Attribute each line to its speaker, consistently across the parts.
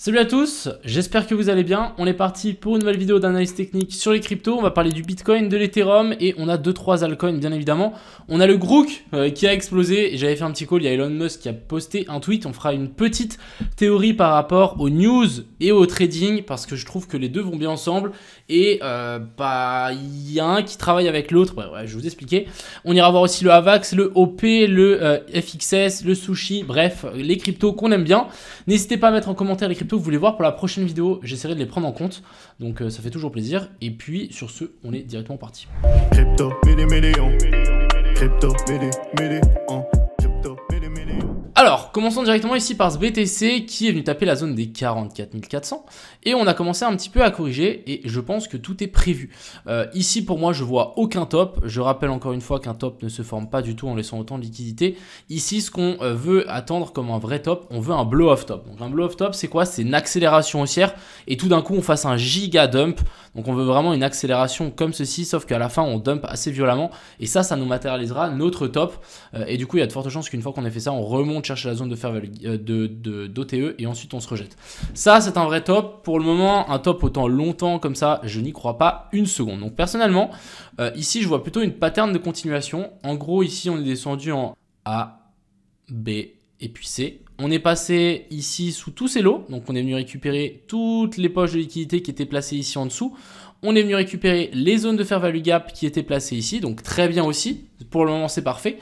Speaker 1: Salut à tous, j'espère que vous allez bien. On est parti pour une nouvelle vidéo d'analyse technique sur les cryptos. On va parler du Bitcoin, de l'Ethereum et on a 2-3 altcoins bien évidemment. On a le Grook qui a explosé. J'avais fait un petit call, il y a Elon Musk qui a posté un tweet. On fera une petite théorie par rapport aux news et au trading parce que je trouve que les deux vont bien ensemble. Et il y a un qui travaille avec l'autre. Ouais, je vais vous expliquer. On ira voir aussi le AVAX, le OP, le FXS, le Sushi. Bref, les cryptos qu'on aime bien. N'hésitez pas à mettre en commentaire les cryptos que vous voulez voir pour la prochaine vidéo, j'essaierai de les prendre en compte, donc ça fait toujours plaisir. Et puis sur ce, on est directement parti. Crypto, Alors, commençons directement ici par ce BTC qui est venu taper la zone des 44 400 et on a commencé un petit peu à corriger et je pense que tout est prévu. Ici pour moi je vois aucun top, je rappelle encore une fois qu'un top ne se forme pas du tout en laissant autant de liquidité. Ici ce qu'on veut attendre comme un vrai top, on veut un blow-off top. Donc un blow-off top c'est quoi? C'est une accélération haussière et tout d'un coup on fasse un giga dump. Donc on veut vraiment une accélération comme ceci, sauf qu'à la fin on dump assez violemment et ça nous matérialisera notre top. Et du coup il y a de fortes chances qu'une fois qu'on ait fait ça, on remonte chercher la zone de fair value d'OTE et ensuite on se rejette. Ça c'est un vrai top. Pour le moment, un top autant longtemps comme ça, je n'y crois pas une seconde. Donc personnellement, ici je vois plutôt une pattern de continuation. En gros ici on est descendu en A, B et puis C. On est passé ici sous tous ces lots, donc on est venu récupérer toutes les poches de liquidité qui étaient placées ici en dessous. On est venu récupérer les zones de fair value gap qui étaient placées ici, donc très bien aussi. Pour le moment c'est parfait.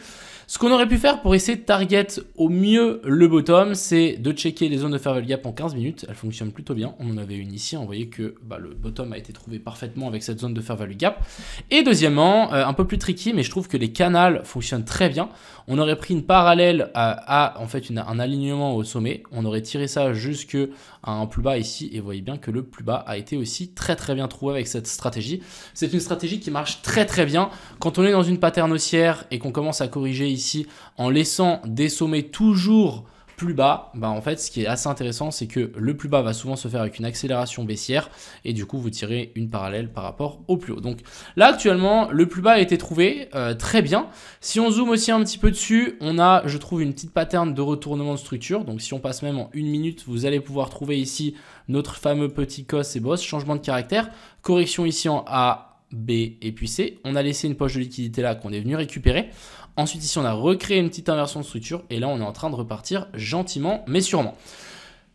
Speaker 1: Ce qu'on aurait pu faire pour essayer de target au mieux le bottom, c'est de checker les zones de fair value gap en 15 minutes. Elles fonctionnent plutôt bien. On en avait une ici. On voyait que le bottom a été trouvé parfaitement avec cette zone de fair value gap. Et deuxièmement, un peu plus tricky, mais je trouve que les canals fonctionnent très bien. On aurait pris une parallèle à en fait un alignement au sommet. On aurait tiré ça jusque à un plus bas ici. Et vous voyez bien que le plus bas a été aussi très bien trouvé avec cette stratégie. C'est une stratégie qui marche très bien. Quand on est dans une pattern haussière et qu'on commence à corriger ici en laissant des sommets toujours plus bas, en fait ce qui est assez intéressant c'est que le plus bas va souvent se faire avec une accélération baissière et du coup vous tirez une parallèle par rapport au plus haut. Donc là actuellement le plus bas a été trouvé très bien. Si on zoome aussi un petit peu dessus, on a je trouve une petite pattern de retournement de structure. Donc si on passe même en une minute, vous allez pouvoir trouver ici notre fameux petit cos et boss, changement de caractère, correction ici en A, B et puis C. On a laissé une poche de liquidité là qu'on est venu récupérer. Ensuite ici on a recréé une petite inversion de structure et là on est en train de repartir gentiment mais sûrement.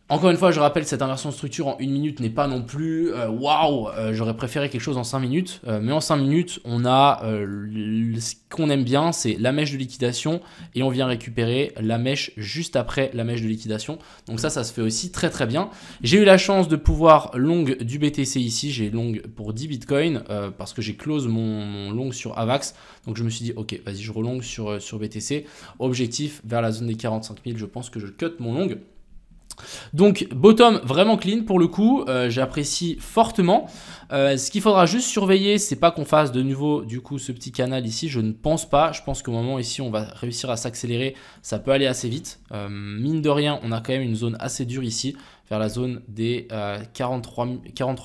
Speaker 1: Encore une fois, je rappelle, cette inversion de structure en 1 minute n'est pas non plus waouh, j'aurais préféré quelque chose en 5 minutes. Mais en 5 minutes, on a ce qu'on aime bien, c'est la mèche de liquidation et on vient récupérer la mèche juste après la mèche de liquidation. Donc ça se fait aussi très bien. J'ai eu la chance de pouvoir long du BTC ici, j'ai long pour 10 Bitcoin parce que j'ai close mon long sur AVAX. Donc je me suis dit, ok, vas-y, je relonge sur BTC. Objectif vers la zone des 45 000, je pense que je cut mon long. Donc bottom vraiment clean pour le coup, j'apprécie fortement. Ce qu'il faudra juste surveiller, c'est pas qu'on fasse de nouveau du coup ce petit canal ici, je ne pense pas. Je pense qu'au moment ici on va réussir à s'accélérer, ça peut aller assez vite. Mine de rien, on a quand même une zone assez dure ici, vers la zone des 43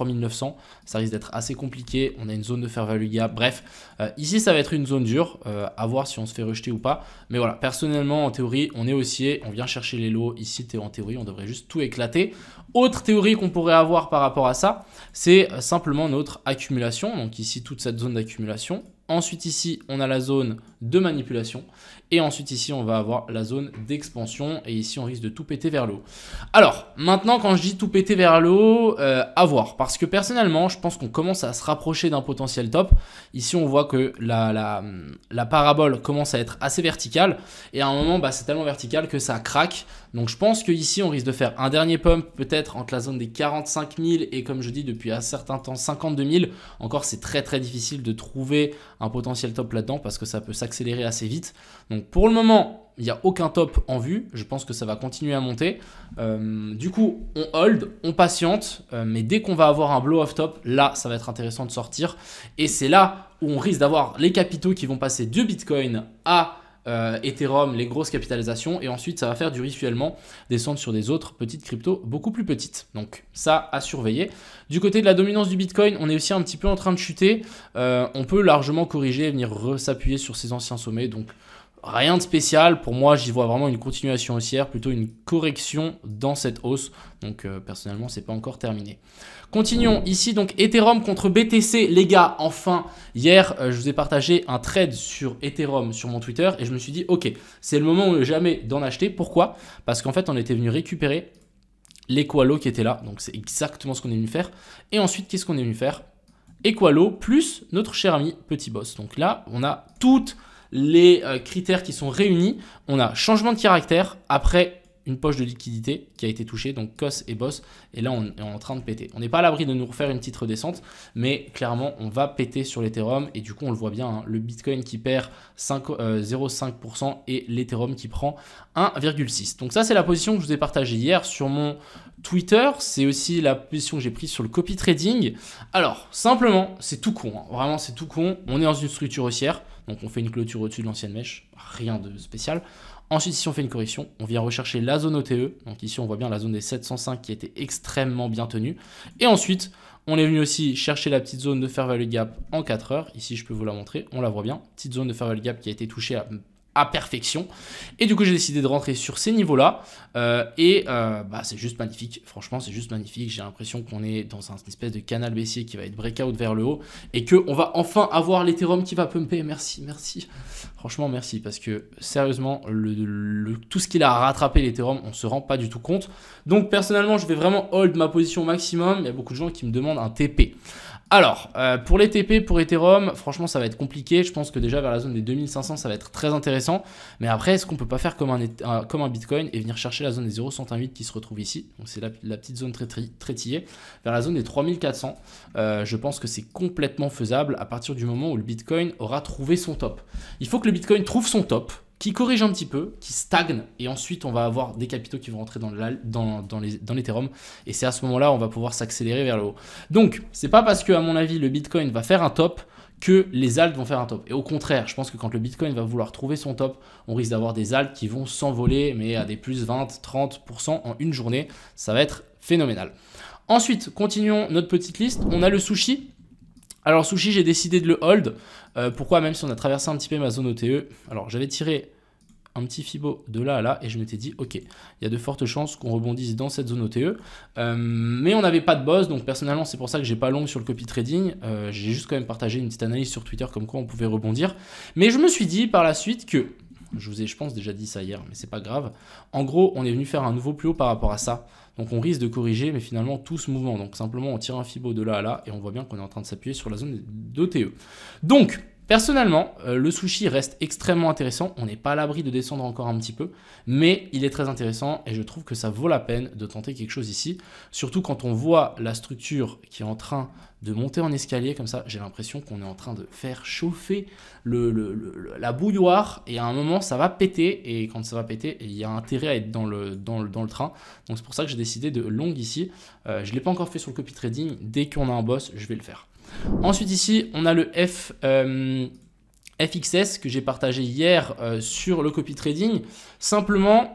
Speaker 1: 900. Ça risque d'être assez compliqué, on a une zone de fair value gap. Bref, ici ça va être une zone dure, à voir si on se fait rejeter ou pas. Mais voilà, personnellement en théorie, on est haussier, on vient chercher les lots. Ici en théorie, on devrait juste tout éclater. Autre théorie qu'on pourrait avoir par rapport à ça, c'est simplement notre accumulation. Donc ici, toute cette zone d'accumulation. Ensuite ici, on a la zone de manipulation. Et ensuite ici, on va avoir la zone d'expansion. Et ici, on risque de tout péter vers le haut. Alors, maintenant, quand je dis tout péter vers le haut, à voir. Parce que personnellement, je pense qu'on commence à se rapprocher d'un potentiel top. Ici, on voit que la parabole commence à être assez verticale. Et à un moment, c'est tellement vertical que ça craque. Donc, je pense qu'ici, on risque de faire un dernier pump peut-être entre la zone des 45 000 et comme je dis depuis un certain temps, 52 000. Encore, c'est très difficile de trouver un potentiel top là-dedans parce que ça peut s'accélérer assez vite. Donc pour le moment, il n'y a aucun top en vue. Je pense que ça va continuer à monter. Du coup, on hold, on patiente. Mais dès qu'on va avoir un blow-off top, là, ça va être intéressant de sortir. Et c'est là où on risque d'avoir les capitaux qui vont passer de Bitcoin à Ethereum, les grosses capitalisations. Et ensuite, ça va faire du rituellement descendre sur des autres petites cryptos beaucoup plus petites. Donc ça à surveiller. Du côté de la dominance du Bitcoin, on est aussi un petit peu en train de chuter. On peut largement corriger et venir s'appuyer sur ces anciens sommets. Donc rien de spécial. Pour moi, j'y vois vraiment une continuation haussière, plutôt une correction dans cette hausse. Donc personnellement, c'est pas encore terminé. Continuons ici, donc Ethereum contre BTC. Les gars, enfin, hier, je vous ai partagé un trade sur Ethereum sur mon Twitter et je me suis dit, ok, c'est le moment où jamais d'en acheter. Pourquoi? Parce qu'en fait, on était venu récupérer l'Equalo qui était là. Donc c'est exactement ce qu'on est venu faire. Et ensuite, qu'est-ce qu'on est venu faire? Equalo plus notre cher ami Petit Boss. Donc là, on a toutes les critères qui sont réunis. On a changement de caractère après une poche de liquidité qui a été touchée, donc COS et BOSS. Et là, on est en train de péter. On n'est pas à l'abri de nous refaire une petite redescente, mais clairement, on va péter sur l'Ethereum. Et du coup, on le voit bien, hein, le Bitcoin qui perd 0,5% et l'Ethereum qui prend 1,6%. Donc ça, c'est la position que je vous ai partagée hier sur mon Twitter. C'est aussi la position que j'ai prise sur le copy trading. Alors, simplement, c'est tout con. Hein. Vraiment, c'est tout con. On est dans une structure haussière. Donc, on fait une clôture au-dessus de l'ancienne mèche. Rien de spécial. Ensuite, ici, on fait une correction. On vient rechercher la zone OTE. Donc ici, on voit bien la zone des 705 qui a été extrêmement bien tenue. Et ensuite, on est venu aussi chercher la petite zone de Fair Value Gap en 4 heures. Ici, je peux vous la montrer. On la voit bien. Petite zone de Fair Value Gap qui a été touchée à perfection. Et du coup, j'ai décidé de rentrer sur ces niveaux-là. C'est juste magnifique. Franchement, c'est juste magnifique. J'ai l'impression qu'on est dans un espèce de canal baissier qui va être breakout vers le haut. Et qu'on va enfin avoir l'Ethereum qui va pumper. Merci, merci. Franchement, merci. Parce que sérieusement, tout ce qu'il a rattrapé l'Ethereum, on ne se rend pas du tout compte. Donc, personnellement, je vais vraiment hold ma position au maximum. Il y a beaucoup de gens qui me demandent un TP. Alors, pour les TP, pour Ethereum, franchement, ça va être compliqué. Je pense que déjà vers la zone des 2500, ça va être très intéressant. Mais après, est-ce qu'on ne peut pas faire comme un Bitcoin et venir chercher la zone des 0,108 qui se retrouve ici? Donc, c'est la petite zone très tillée. Vers la zone des 3400, je pense que c'est complètement faisable à partir du moment où le Bitcoin aura trouvé son top. Il faut que le Bitcoin trouve son top, qui corrige un petit peu, qui stagne, et ensuite on va avoir des capitaux qui vont rentrer dans l'Ethereum, et c'est à ce moment-là on va pouvoir s'accélérer vers le haut. Donc, c'est pas parce que, à mon avis, le Bitcoin va faire un top que les alts vont faire un top. Et au contraire, je pense que quand le Bitcoin va vouloir trouver son top, on risque d'avoir des alts qui vont s'envoler, mais à des plus 20-30% en une journée. Ça va être phénoménal. Ensuite, continuons notre petite liste. On a le sushi. Alors, sushi, j'ai décidé de le hold. Pourquoi? Même si on a traversé un petit peu ma zone OTE. Alors, j'avais tiré un petit Fibo de là à là et je m'étais dit, ok, il y a de fortes chances qu'on rebondisse dans cette zone OTE. Mais on n'avait pas de boss, donc personnellement, c'est pour ça que j'ai pas long sur le copy trading. J'ai juste quand même partagé une petite analyse sur Twitter comme quoi on pouvait rebondir. Mais je me suis dit par la suite que, je vous ai, je pense, déjà dit ça hier, mais c'est pas grave. En gros, on est venu faire un nouveau plus haut par rapport à ça. Donc on risque de corriger, mais finalement tout ce mouvement. Donc simplement on tire un Fibo de là à là et on voit bien qu'on est en train de s'appuyer sur la zone d'OTE. Donc personnellement, le sushi reste extrêmement intéressant. On n'est pas à l'abri de descendre encore un petit peu, mais il est très intéressant et je trouve que ça vaut la peine de tenter quelque chose ici. Surtout quand on voit la structure qui est en train de monter en escalier comme ça, j'ai l'impression qu'on est en train de faire chauffer la bouilloire et à un moment ça va péter, et quand ça va péter, il y a intérêt à être dans le train. Donc c'est pour ça que j'ai décidé de long ici. Je ne l'ai pas encore fait sur le copy trading. Dès qu'on a un boss, je vais le faire. Ensuite ici, on a le FXS que j'ai partagé hier sur le copy trading. Simplement,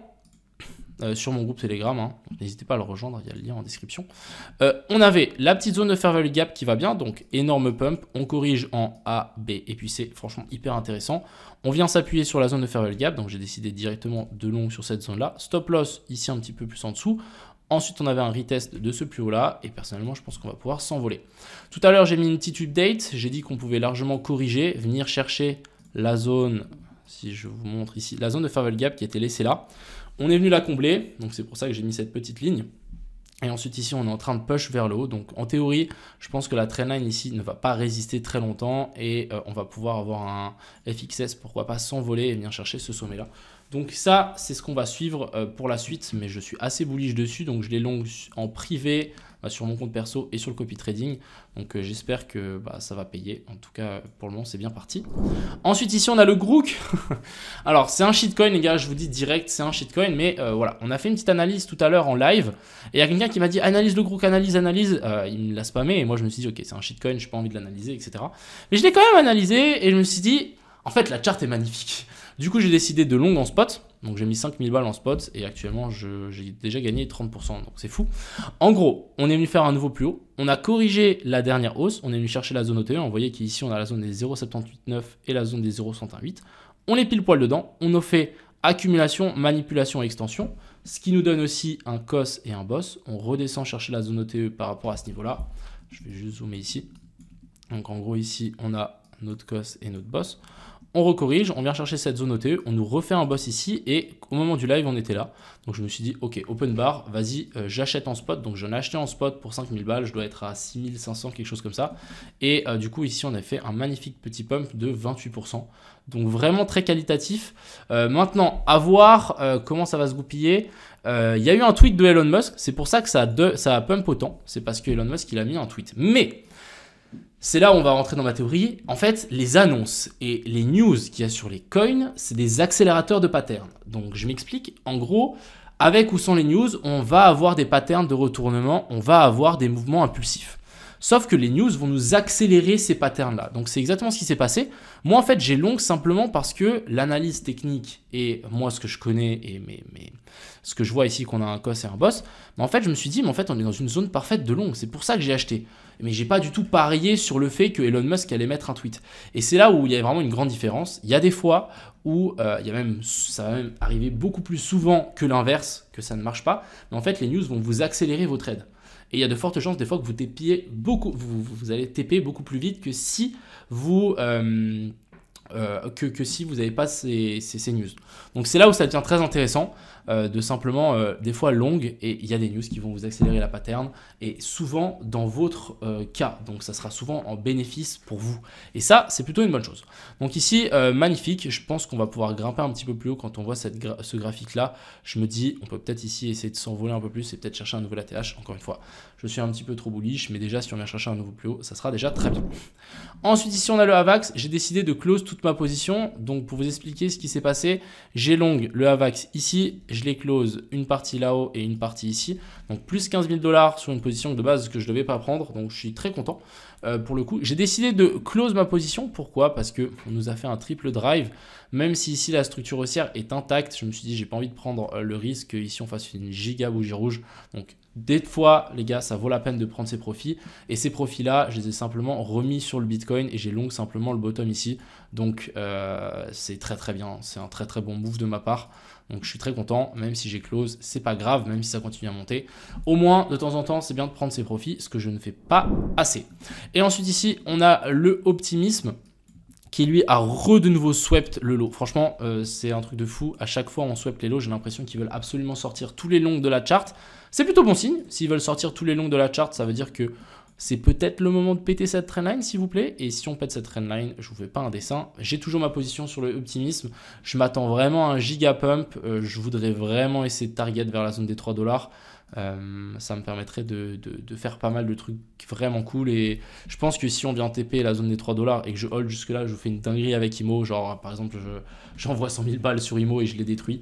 Speaker 1: sur mon groupe Telegram, hein. N'hésitez pas à le rejoindre, il y a le lien en description. On avait la petite zone de Fair Value Gap qui va bien, donc énorme pump. On corrige en A, B et puis C, franchement hyper intéressant. On vient s'appuyer sur la zone de Fair Value Gap, donc j'ai décidé directement de long sur cette zone-là. Stop loss ici un petit peu plus en dessous. Ensuite, on avait un retest de ce plus haut là et personnellement, je pense qu'on va pouvoir s'envoler. Tout à l'heure, j'ai mis une petite update. J'ai dit qu'on pouvait largement corriger, venir chercher la zone, si je vous montre ici, la zone de Fair Value Gap qui était laissée là. On est venu la combler, donc c'est pour ça que j'ai mis cette petite ligne. Et ensuite ici, on est en train de push vers le haut. Donc en théorie, je pense que la trendline ici ne va pas résister très longtemps et on va pouvoir avoir un FXS, pourquoi pas s'envoler et venir chercher ce sommet-là. Donc ça, c'est ce qu'on va suivre pour la suite, mais je suis assez bullish dessus, donc je les long en privé sur mon compte perso et sur le copy trading. Donc j'espère que ça va payer. En tout cas, pour le moment, c'est bien parti. Ensuite, ici, on a le Grook. Alors, c'est un shitcoin, les gars, je vous dis direct, c'est un shitcoin, mais voilà, on a fait une petite analyse tout à l'heure en live, et il y a quelqu'un qui m'a dit, analyse le Grook, analyse. Il me l'a spammé, et moi, je me suis dit, ok, c'est un shitcoin, je n'ai pas envie de l'analyser, etc. Mais je l'ai quand même analysé, et je me suis dit, en fait, la charte est magnifique. Du coup, j'ai décidé de long en spot. Donc, j'ai mis 5000 balles en spot et actuellement, j'ai déjà gagné 30%. Donc, c'est fou. En gros, on est venu faire un nouveau plus haut. On a corrigé la dernière hausse. On est venu chercher la zone OTE. On voyait qu'ici, on a la zone des 0,789 et la zone des 0,108. On est pile poil dedans. On a fait accumulation, manipulation, extension. Ce qui nous donne aussi un COS et un BOSS. On redescend chercher la zone OTE par rapport à ce niveau-là. Je vais juste zoomer ici. Donc en gros ici, on a notre COS et notre BOSS. On recorrige, on vient chercher cette zone OTE, on nous refait un boss ici et au moment du live, on était là. Donc je me suis dit, ok, open bar, vas-y, j'achète en spot. Donc j'en ai acheté en spot pour 5000 balles, je dois être à 6500, quelque chose comme ça. Et du coup, ici, on a fait un magnifique petit pump de 28%. Donc vraiment très qualitatif. Maintenant, à voir comment ça va se goupiller. Il y a eu un tweet de Elon Musk, c'est pour ça que ça a pump autant. C'est parce que Elon Musk, il a mis un tweet. Mais c'est là où on va rentrer dans ma théorie. En fait, les annonces et les news qu'il y a sur les coins, c'est des accélérateurs de patterns. Donc, je m'explique. En gros, avec ou sans les news, on va avoir des patterns de retournement, on va avoir des mouvements impulsifs. Sauf que les news vont nous accélérer ces patterns-là. Donc, c'est exactement ce qui s'est passé. Moi, en fait, j'ai long simplement parce que l'analyse technique et moi, ce que je connais et ce que je vois ici qu'on a un COS et un BOSS, mais en fait, je me suis dit, mais en fait, on est dans une zone parfaite de long. C'est pour ça que j'ai acheté. Mais j'ai pas du tout parié sur le fait que Elon Musk allait mettre un tweet. Et c'est là où il y a vraiment une grande différence. Il y a des fois où ça va même arriver beaucoup plus souvent que l'inverse, que ça ne marche pas. Mais en fait, les news vont vous accélérer vos trades. Et il y a de fortes chances des fois que vous TPiez beaucoup, vous allez TP beaucoup plus vite que si vous si vous n'avez pas ces news. Donc c'est là où ça devient très intéressant de simplement des fois longue et il y a des news qui vont vous accélérer la pattern et souvent dans votre cas. Donc ça sera souvent en bénéfice pour vous. Et ça, c'est plutôt une bonne chose. Donc ici, magnifique. Je pense qu'on va pouvoir grimper un petit peu plus haut quand on voit ce graphique-là. Je me dis, on peut peut-être ici essayer de s'envoler un peu plus et peut-être chercher un nouvel ATH. Encore une fois, je suis un petit peu trop bullish, mais déjà, si on vient chercher un nouveau plus haut, ça sera déjà très bien. Ensuite, ici, on a le AVAX. J'ai décidé de close toute ma position. Donc, pour vous expliquer ce qui s'est passé, j'ai long le AVAX ici. Je les close une partie là-haut et une partie ici. Donc, plus 15 000 $ sur une position de base que je ne devais pas prendre. Donc, je suis très content. Pour le coup, j'ai décidé de close ma position. Pourquoi? Parce qu'on nous a fait un triple drive. Même si ici, la structure haussière est intacte, je me suis dit, j'ai pas envie de prendre le risque qu'ici, on fasse une giga bougie rouge. Donc, des fois, les gars, ça vaut la peine de prendre ces profits. Et ces profits-là, je les ai simplement remis sur le Bitcoin et j'ai long simplement le bottom ici. Donc, c'est très très bien. C'est un très très bon move de ma part. Donc, je suis très content. Même si j'ai close, c'est pas grave, même si ça continue à monter. Au moins, de temps en temps, c'est bien de prendre ces profits, ce que je ne fais pas assez. Et ensuite, ici, on a le optimisme qui lui a de nouveau swept le lot. Franchement, c'est un truc de fou. À chaque fois, on swept les lots. J'ai l'impression qu'ils veulent absolument sortir tous les longs de la chart. C'est plutôt bon signe. S'ils veulent sortir tous les longs de la chart, ça veut dire que c'est peut-être le moment de péter cette trendline, s'il vous plaît. Et si on pète cette trendline, je vous fais pas un dessin. J'ai toujours ma position sur le optimisme. Je m'attends vraiment à un giga pump. Je voudrais vraiment essayer de target vers la zone des 3 $. Ça me permettrait de faire pas mal de trucs vraiment cool et je pense que si on vient TP la zone des 3 $ et que je hold jusque là, je vous fais une dinguerie avec IMO, genre par exemple j'envoie 100 000 balles sur IMO et je les détruis,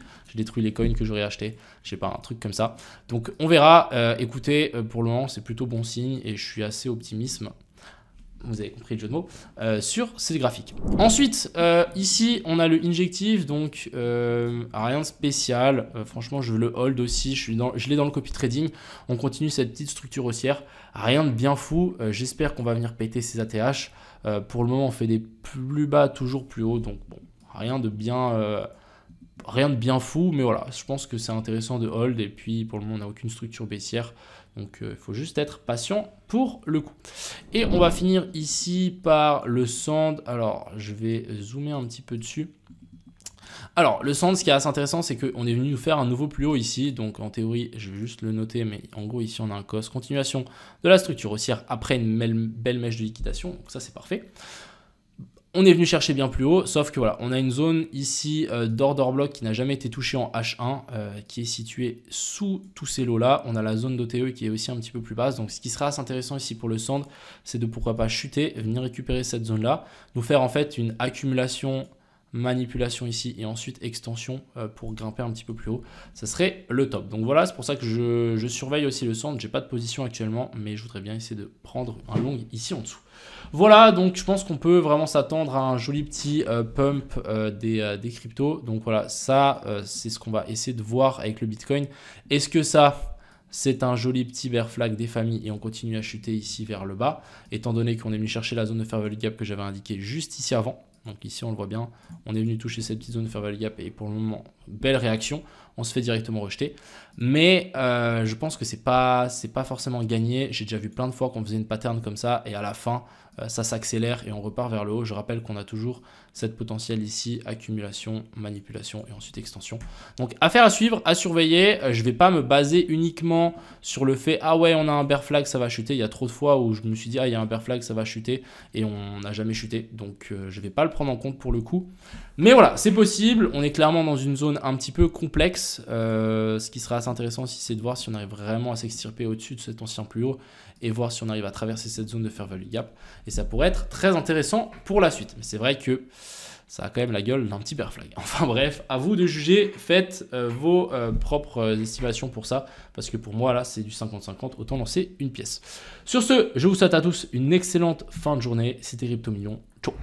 Speaker 1: les coins que j'aurais acheté, je sais pas, un truc comme ça. Donc on verra. Écoutez, pour le moment c'est plutôt bon signe et je suis assez optimiste. Vous avez compris le jeu de mots, sur ces graphiques. Ensuite, ici, on a le injective, donc rien de spécial. Franchement, je veux le hold aussi, je l'ai dans le copy trading. On continue cette petite structure haussière. Rien de bien fou. J'espère qu'on va venir péter ces ATH. Pour le moment, on fait des plus bas, toujours plus haut. Donc, bon, rien de bien fou, mais voilà, je pense que c'est intéressant de hold. Et puis, pour le moment, on n'a aucune structure baissière. Donc, il faut juste être patient pour le coup. Et on va finir ici par le sand. Alors, je vais zoomer un petit peu dessus. Alors, le sand, ce qui est assez intéressant, c'est qu'on est venu nous faire un nouveau plus haut ici. Donc, en théorie, je vais juste le noter, mais en gros, ici, on a un COS. Continuation de la structure haussière après une belle mèche de liquidation. Donc, ça, c'est parfait. On est venu chercher bien plus haut, sauf que voilà, on a une zone ici d'order block qui n'a jamais été touchée en H1, qui est située sous tous ces lots-là. On a la zone d'OTE qui est aussi un petit peu plus basse. Donc, ce qui sera assez intéressant ici pour le sand, c'est de pourquoi pas chuter, venir récupérer cette zone-là, nous faire en fait une accumulation, manipulation ici et ensuite extension pour grimper un petit peu plus haut. Ça serait le top. Donc voilà, c'est pour ça que je surveille aussi le sand. J'ai pas de position actuellement, mais je voudrais bien essayer de prendre un long ici en dessous. Voilà, donc je pense qu'on peut vraiment s'attendre à un joli petit pump des cryptos. Donc voilà, ça, c'est ce qu'on va essayer de voir avec le Bitcoin. Est-ce que ça, c'est un joli petit bear flag des familles et on continue à chuter ici vers le bas, étant donné qu'on est venu chercher la zone de fair value gap que j'avais indiquée juste ici avant. Donc ici, on le voit bien, on est venu toucher cette petite zone de fair value gap et pour le moment, belle réaction. On se fait directement rejeter. Mais je pense que c'est pas forcément gagné. J'ai déjà vu plein de fois qu'on faisait une pattern comme ça et à la fin, ça s'accélère et on repart vers le haut. Je rappelle qu'on a toujours cette potentielle ici, accumulation, manipulation et ensuite extension. Donc affaire à suivre, à surveiller. Je ne vais pas me baser uniquement sur le fait « Ah ouais, on a un bear flag, ça va chuter ». Il y a trop de fois où je me suis dit « Ah, il y a un bear flag, ça va chuter » et on n'a jamais chuté. Donc je ne vais pas le prendre en compte pour le coup. Mais voilà, c'est possible. On est clairement dans une zone un petit peu complexe. Ce qui sera assez intéressant aussi, c'est de voir si on arrive vraiment à s'extirper au-dessus de cet ancien plus haut et voir si on arrive à traverser cette zone de fair value gap. Et ça pourrait être très intéressant pour la suite. Mais c'est vrai que ça a quand même la gueule d'un petit bear flag. Enfin bref, à vous de juger. Faites vos propres estimations pour ça. Parce que pour moi, là, c'est du 50-50. Autant lancer une pièce. Sur ce, je vous souhaite à tous une excellente fin de journée. C'était Crypto Million. Ciao.